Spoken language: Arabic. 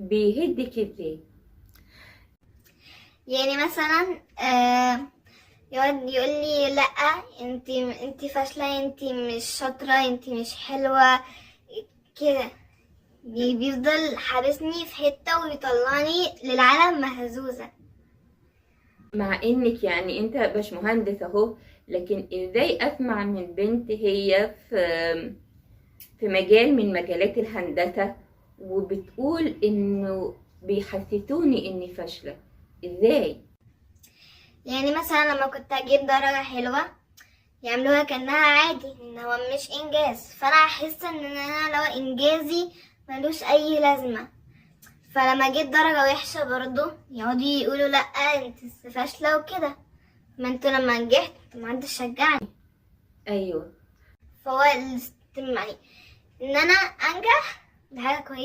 بيهدك ازاي؟ يعني مثلا يقعد يقول لي لا، انت فاشله، انت مش شاطره، انت مش حلوه كده. بيفضل حابسني في حته ويطلعني للعالم مهزوزه. مع انك يعني انت باشمهندس اهو، لكن ازاي اسمع من بنت هي في مجال من مجالات الهندسة وبتقول انه بيحسسوني اني فاشلة؟ ازاي؟ يعني مثلا لما كنت اجيب درجه حلوه يعملوها كأنها عادي، ان هو مش انجاز، فانا احس ان انا لو انجازي ملوش اي لازمه. فلما جيت درجه وحشه برضو يقعدوا يقولوا لا انت فاشله وكده. ما انتوا لما نجحت محدش شجعني. ايوه. فهو يعني ان انا انجح دي حاجه كويسه.